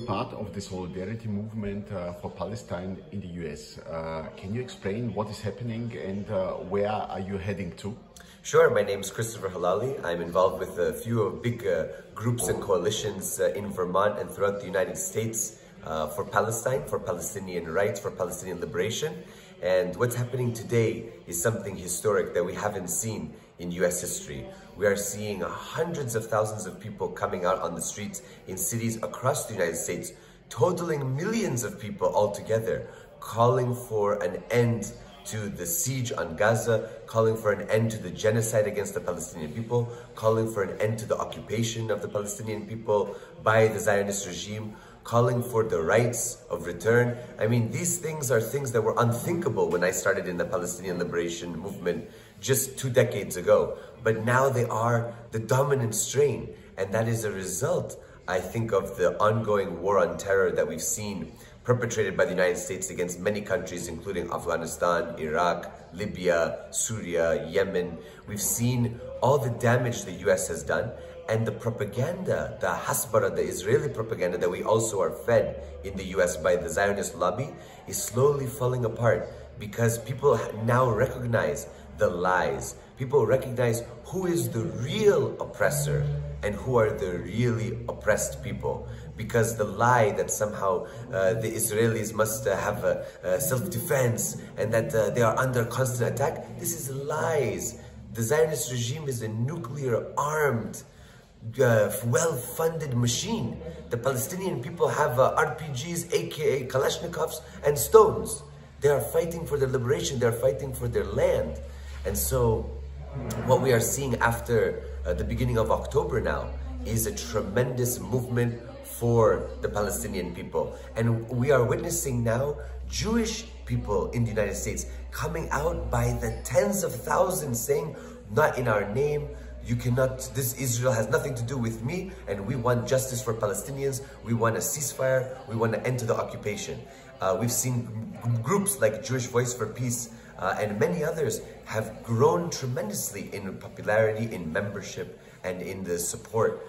Part of the solidarity movement for Palestine in the US. Can you explain what is happening and where are you heading to? Sure, my name is Christopher Helali. I'm involved with a few big groups and coalitions in Vermont and throughout the United States for Palestine, for Palestinian rights, for Palestinian liberation. And what's happening today is something historic that we haven't seen in US history. We are seeing hundreds of thousands of people coming out on the streets in cities across the United States, totaling millions of people altogether, calling for an end to the siege on Gaza, calling for an end to the genocide against the Palestinian people, calling for an end to the occupation of the Palestinian people by the Zionist regime, calling for the rights of return. I mean, these things are things that were unthinkable when I started in the Palestinian liberation movement just 2 decades ago. But now they are the dominant strain. And that is a result, I think, of the ongoing war on terror that we've seen perpetrated by the United States against many countries, including Afghanistan, Iraq, Libya, Syria, Yemen. We've seen all the damage the US has done. And the propaganda, the hasbara, the Israeli propaganda that we also are fed in the US by the Zionist lobby is slowly falling apart because people now recognize the lies. People recognize who is the real oppressor and who are the really oppressed people. Because the lie that somehow the Israelis must have self-defense and that they are under constant attack, this is lies. The Zionist regime is a nuclear-armed, well-funded machine. The Palestinian people have RPGs, aka Kalashnikovs, and stones. They are fighting for their liberation. They are fighting for their land. And so what we are seeing after the beginning of October now is a tremendous movement for the Palestinian people. And we are witnessing now Jewish people in the United States coming out by the tens of thousands saying, not in our name, you cannot, this Israel has nothing to do with me, and we want justice for Palestinians, we want a ceasefire, we want an end to the occupation. We've seen groups like Jewish Voice for Peace and many others have grown tremendously in popularity, in membership, and in the support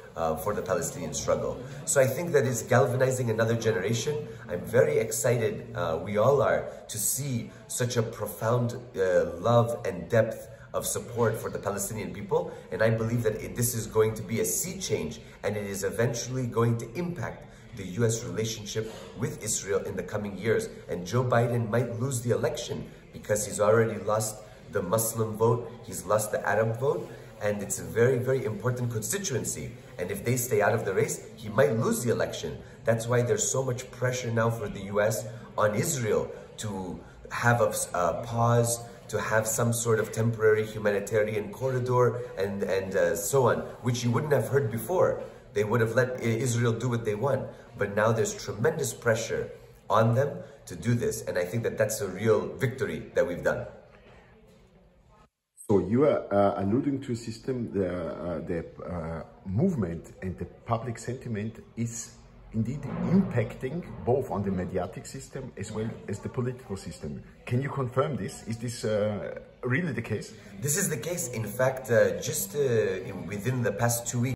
for the Palestinian struggle. So I think that is galvanizing another generation. I'm very excited, we all are, to see such a profound love and depth of support for the Palestinian people. And I believe that this is going to be a sea change, and it is eventually going to impact the US relationship with Israel in the coming years. And Joe Biden might lose the election because he's already lost the Muslim vote, he's lost the Arab vote, and it's a very, very important constituency. And if they stay out of the race, he might lose the election. That's why there's so much pressure now for the US on Israel to have a pause, to have some sort of temporary humanitarian corridor and so on, which you wouldn't have heard before. They would have let Israel do what they want. But now there's tremendous pressure on them to do this. And I think that that's a real victory that we've done. So you are alluding to a system, the movement and the public sentiment is indeed impacting both on the mediatic system as well as the political system. Can you confirm this? Is this really the case? This is the case. In fact, just within the past 2 weeks,